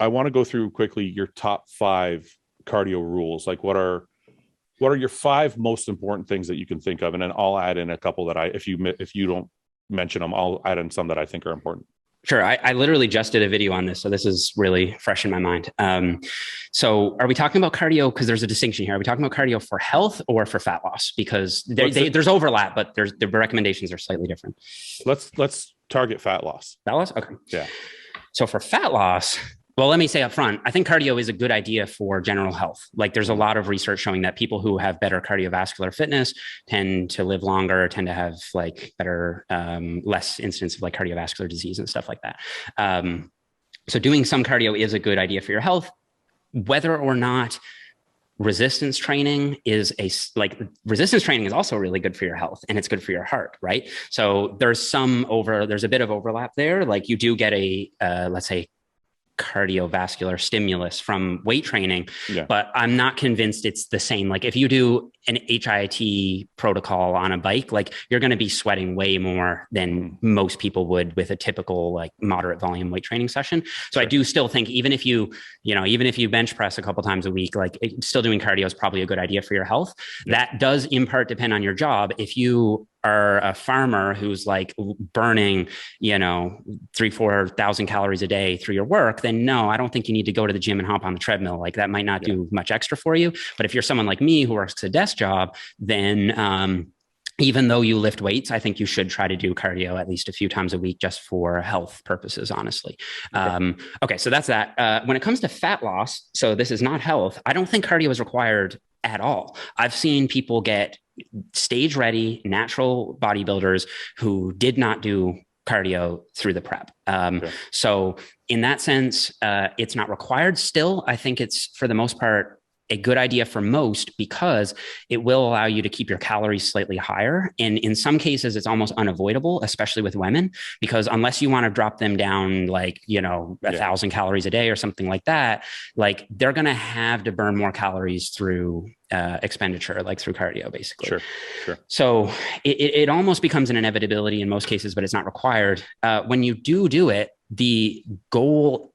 I want to go through quickly your top 5 cardio rules. Like what are your 5 most important things that you can think of? And then I'll add in a couple that if you don't mention them, I'll add in some that I think are important. Sure. I literally just did a video on this, so this is really fresh in my mind. So are we talking about cardio? Because there's a distinction here. Are we talking about cardio for health or for fat loss? Because there's overlap, but the recommendations are slightly different. Let's target fat loss. Fat loss? Okay. Yeah. So for fat loss, well, let me say up front, I think cardio is a good idea for general health. Like there's a lot of research showing that people who have better cardiovascular fitness tend to live longer, tend to have like better, less incidence of like cardiovascular disease and stuff like that. So doing some cardio is a good idea for your health. Whether or not resistance training is also really good for your health, and it's good for your heart, right? So there's a bit of overlap there. Like you do get let's say cardiovascular stimulus from weight training, but I'm not convinced it's the same. Like if you do an HIIT protocol on a bike, like you're going to be sweating way more than most people would with a typical like moderate volume weight training session. So I do still think even if you bench press a couple times a week, like still doing cardio is probably a good idea for your health. That does in part depend on your job. If you are a farmer who's like burning, 3,000-4,000 calories a day through your work, then no, I don't think you need to go to the gym and hop on the treadmill. Like that might not do much extra for you. But if you're someone like me who works a desk job, then even though you lift weights, I think you should try to do cardio at least a few times a week just for health purposes, honestly. Okay, so that's that. When it comes to fat loss, so this is not health, I don't think cardio is required at all. I've seen people get stage ready, natural bodybuilders who did not do cardio through the prep. So in that sense, it's not required still. I think it's for the most part a good idea for most because it will allow you to keep your calories slightly higher. And in some cases, it's almost unavoidable, especially with women, because unless you want to drop them down like, 1,000 calories a day or something like that, like they're going to have to burn more calories through expenditure, like through cardio, basically. Sure. So it almost becomes an inevitability in most cases, but it's not required. When you do it, the goal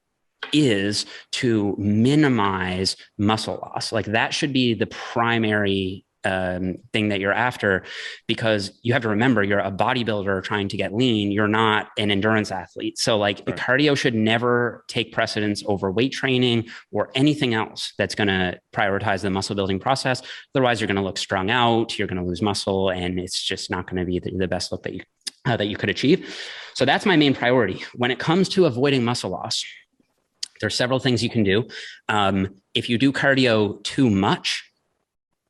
is to minimize muscle loss. Like that should be the primary thing that you're after, because you have to remember you're a bodybuilder trying to get lean. You're not an endurance athlete. So like cardio should never take precedence over weight training or anything else that's going to prioritize the muscle building process. Otherwise, you're going to look strung out, you're going to lose muscle, and it's just not going to be the best look that you could achieve. So that's my main priority. When it comes to avoiding muscle loss, there's several things you can do. If you do cardio too much,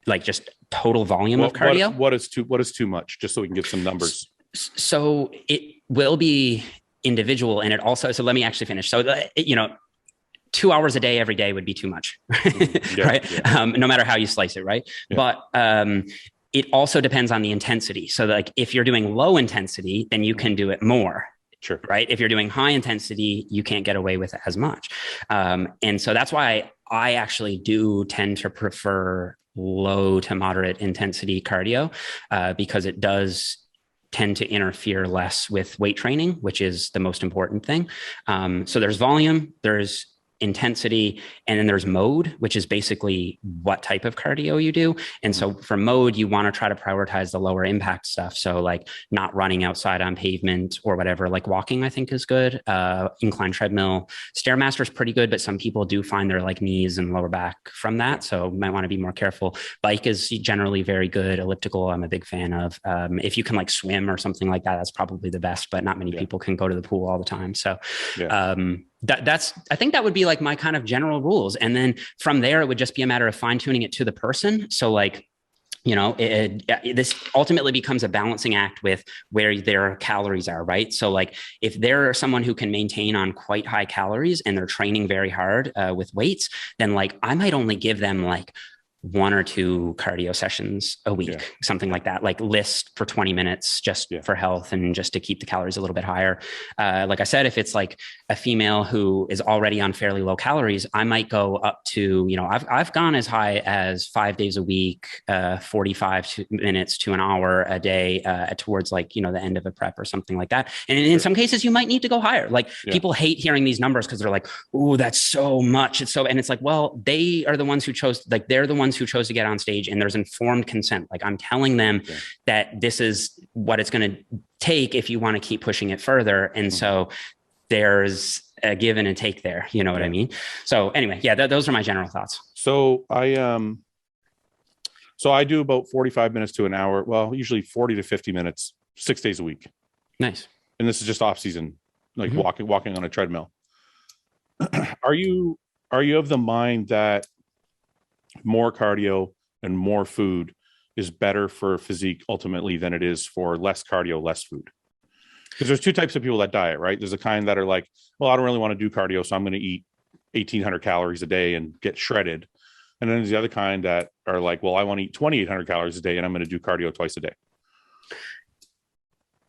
like just total volume of cardio. What is too much? Just so we can get some numbers. So it will be individual, and it also. So let me actually finish. So 2 hours a day every day would be too much, right? Yeah. No matter how you slice it, right? Yeah. But it also depends on the intensity. So like if you're doing low intensity, then you can do it more. Sure. Right. If you're doing high intensity, you can't get away with as much. And so that's why I actually do tend to prefer low to moderate intensity cardio because it does tend to interfere less with weight training, which is the most important thing. So there's volume, there's intensity, and then there's mode, which is basically what type of cardio you do. And so for mode, you want to try to prioritize the lower impact stuff. So like not running outside on pavement or whatever, like walking, I think is good. Incline treadmill, Stairmaster is pretty good, but some people do find their like knees and lower back from that. So might want to be more careful. Bike is generally very good. Elliptical, I'm a big fan of. If you can like swim or something like that, that's probably the best, but not many people can go to the pool all the time. So, I think that would be like my kind of general rules. And then from there, it would just be a matter of fine tuning it to the person. So like, this ultimately becomes a balancing act with where their calories are, right? So like if they're someone who can maintain on quite high calories and they're training very hard with weights, then like I might only give them like 1 or 2 cardio sessions a week, something like that, like list for 20 minutes just for health and just to keep the calories a little bit higher. Like I said, if it's like a female who is already on fairly low calories, I might go up to, I've gone as high as 5 days a week, 45 minutes to an hour a day, towards like, the end of a prep or something like that. And in some cases you might need to go higher. Like people hate hearing these numbers because they're like, oh, that's so much. And it's like, well, they are the ones who chose, like, they're the ones who chose to get on stage, and there's informed consent. Like I'm telling them that this is what it's going to take if you want to keep pushing it further. And so there's a give and a take there. You know what I mean? So anyway, those are my general thoughts. So I do about 45 minutes to an hour. Well, usually 40 to 50 minutes, 6 days a week. Nice. And this is just off season, like walking on a treadmill. Are you of the mind that more cardio and more food is better for physique ultimately than it is for less cardio, less food? Because there's 2 types of people that diet, right? There's the kind that are like, well, I don't really want to do cardio, so I'm going to eat 1,800 calories a day and get shredded. And then there's the other kind that are like, well, I want to eat 2,800 calories a day and I'm going to do cardio twice a day.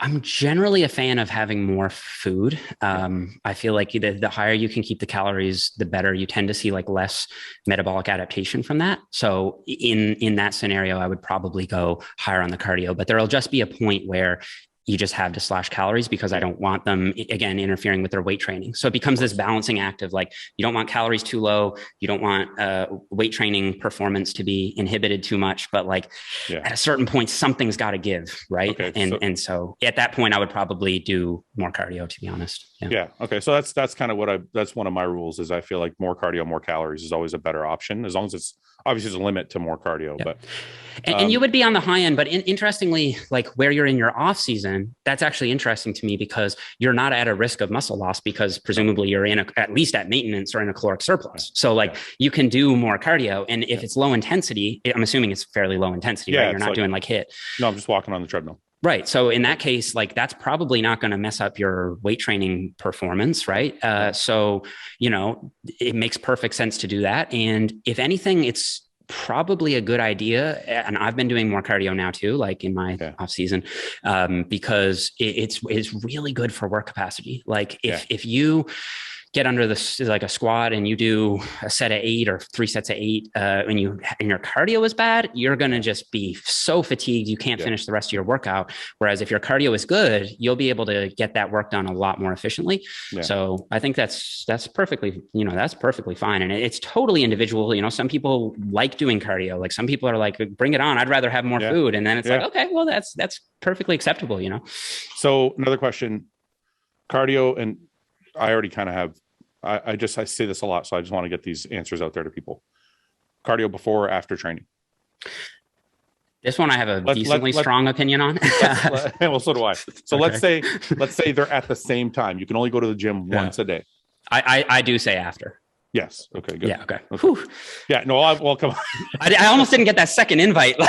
I'm generally a fan of having more food. I feel like the higher you can keep the calories, the better. You tend to see like less metabolic adaptation from that. So in that scenario, I would probably go higher on the cardio, but there'll just be a point where you just have to slash calories because I don't want them, again, interfering with their weight training. So it becomes this balancing act of like, you don't want calories too low. You don't want weight training performance to be inhibited too much, but like at a certain point, something's got to give, right? Okay, and so at that point, I would probably do more cardio, to be honest. Yeah. Okay. So that's kind of that's one of my rules is I feel like more cardio, more calories is always a better option, as long as it's obviously there's a limit to more cardio, but. And you would be on the high end, but interestingly, like where you're in your off season, that's actually interesting to me because you're not at a risk of muscle loss because presumably you're at least at maintenance or in a caloric surplus. So like you can do more cardio, and if it's low intensity, I'm assuming it's fairly low intensity, right? You're not doing like HIIT. No, I'm just walking on the treadmill. Right. So in that case, like that's probably not going to mess up your weight training performance. Right. So, it makes perfect sense to do that. And if anything, it's probably a good idea. And I've been doing more cardio now too, like in my off season, because it's really good for work capacity. Like if you get under like a squat and you do a set of 8 or 3 sets of 8, and your cardio is bad, you're going to just be so fatigued. You can't finish the rest of your workout. Whereas if your cardio is good, you'll be able to get that work done a lot more efficiently. Yeah. So I think that's perfectly, that's perfectly fine. And it's totally individual. Some people like doing cardio. Like some people are like, bring it on. I'd rather have more food. And then it's like, okay, well, that's perfectly acceptable, So another question, cardio, and I already kind of have, I say this a lot, so I just want to get these answers out there to people. Cardio before or after training? This one I have a decently strong opinion on. Well, so do I. So let's say they're at the same time. You can only go to the gym once a day. I do say after. Yes. Okay, good. Yeah. Okay. Yeah. No, well, come on. I almost didn't get that second invite.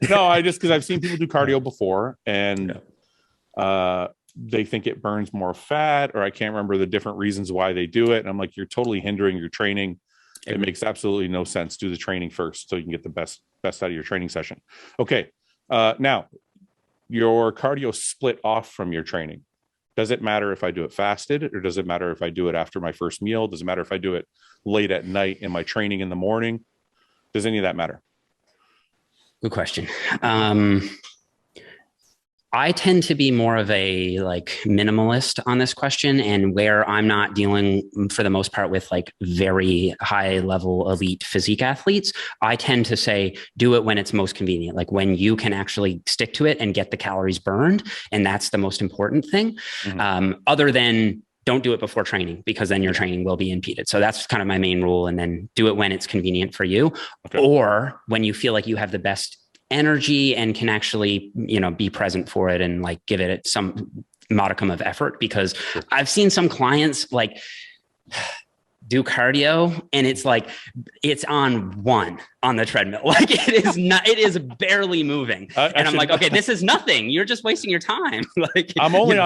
No, because I've seen people do cardio before and they think it burns more fat, or I can't remember the different reasons why they do it. And I'm like, you're totally hindering your training. It makes absolutely no sense. Do the training first so you can get the best out of your training session. Okay. Now your cardio split off from your training. Does it matter if I do it fasted, or does it matter if I do it after my first meal? Does it matter if I do it late at night in my training in the morning? Does any of that matter? Good question. I tend to be more of a minimalist on this question, and where I'm not dealing for the most part with very high level elite physique athletes, I tend to say, do it when it's most convenient, like when you can actually stick to it and get the calories burned. And that's the most important thing. Mm-hmm. Other than don't do it before training, because then your training will be impeded. So that's kind of my main rule. And then do it when it's convenient for you, or when you feel like you have the best energy and can actually, be present for it and give it some modicum of effort. Because I've seen some clients do cardio and it's like it's on 1 on the treadmill. Like it is barely moving. And I'm like, okay, this is nothing. You're just wasting your time. Like I'm only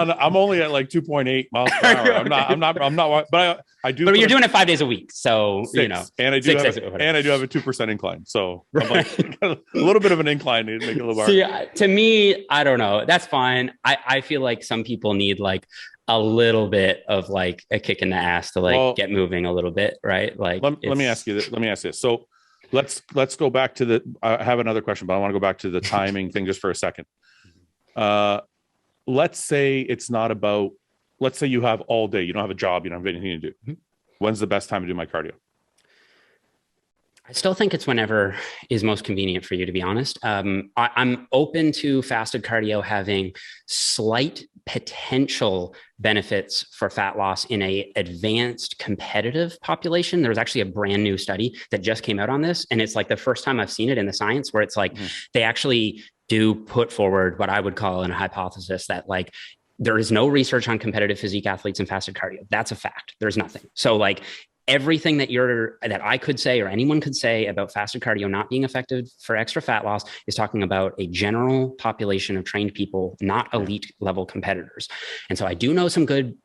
at like 2.8 miles per hour. I'm not, but I do. But you're doing it 5 days a week. So, 6, and I do have a 2% incline. So I'm like a little bit of an incline to make it a little See, to me, I don't know. That's fine. I feel like some people need like a little bit of like a kick in the ass to like get moving a little bit, right? Like, let me ask you this. Let me ask this. So let's go back to the. I have another question, but I want to go back to the timing thing just for a second. Let's say it's not about. Let's say you have all day. You don't have a job. You don't have anything to do. When's the best time to do my cardio? I still think it's whenever is most convenient for you, to be honest. I'm open to fasted cardio having slight potential benefits for fat loss in a advanced competitive population. There was actually a brand new study that just came out on this. And it's like the first time I've seen it in the science where it's like they actually do put forward what I would call a hypothesis that like there is no research on competitive physique athletes and fasted cardio. That's a fact. There's nothing. So like everything that I could say or anyone could say about fasted cardio not being effective for extra fat loss is talking about a general population of trained people, not elite level competitors. And so I do know some good,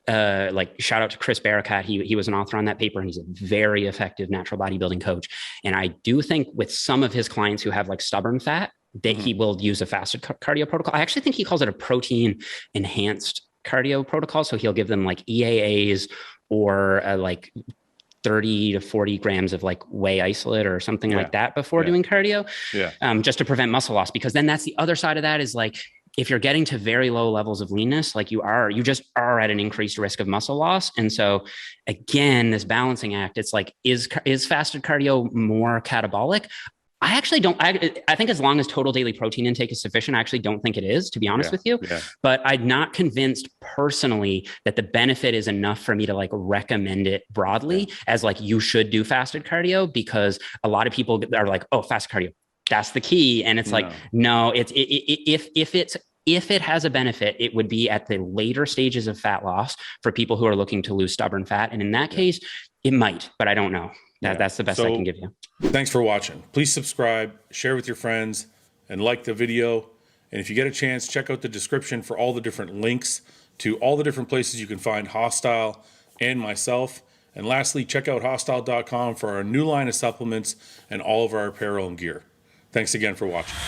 like shout out to Chris Barakat. He was an author on that paper and he's a very effective natural bodybuilding coach. And I do think with some of his clients who have like stubborn fat, that he will use a fasted cardio protocol. I actually think he calls it a protein enhanced cardio protocol. So he'll give them like EAAs or like 30 to 40 grams of like whey isolate or something like that before doing cardio, just to prevent muscle loss. Because then that's the other side of that is like, if you're getting to very low levels of leanness, like you just are at an increased risk of muscle loss. And so again, this balancing act, it's like, is fasted cardio more catabolic? I actually don't. I think as long as total daily protein intake is sufficient, I actually don't think it is, to be honest with you. But I'm not convinced personally that the benefit is enough for me to like recommend it broadly as like you should do fasted cardio, because a lot of people are like, oh, fasted cardio, that's the key. And it's like, no, if it has a benefit, it would be at the later stages of fat loss for people who are looking to lose stubborn fat. And in that case, it might, but I don't know. That's the best I can give you. Thanks for watching. Please subscribe, share with your friends, and like the video. And if you get a chance, check out the description for all the different links to all the different places you can find Hostile and myself. And lastly, check out hostile.com for our new line of supplements and all of our apparel and gear. Thanks again for watching.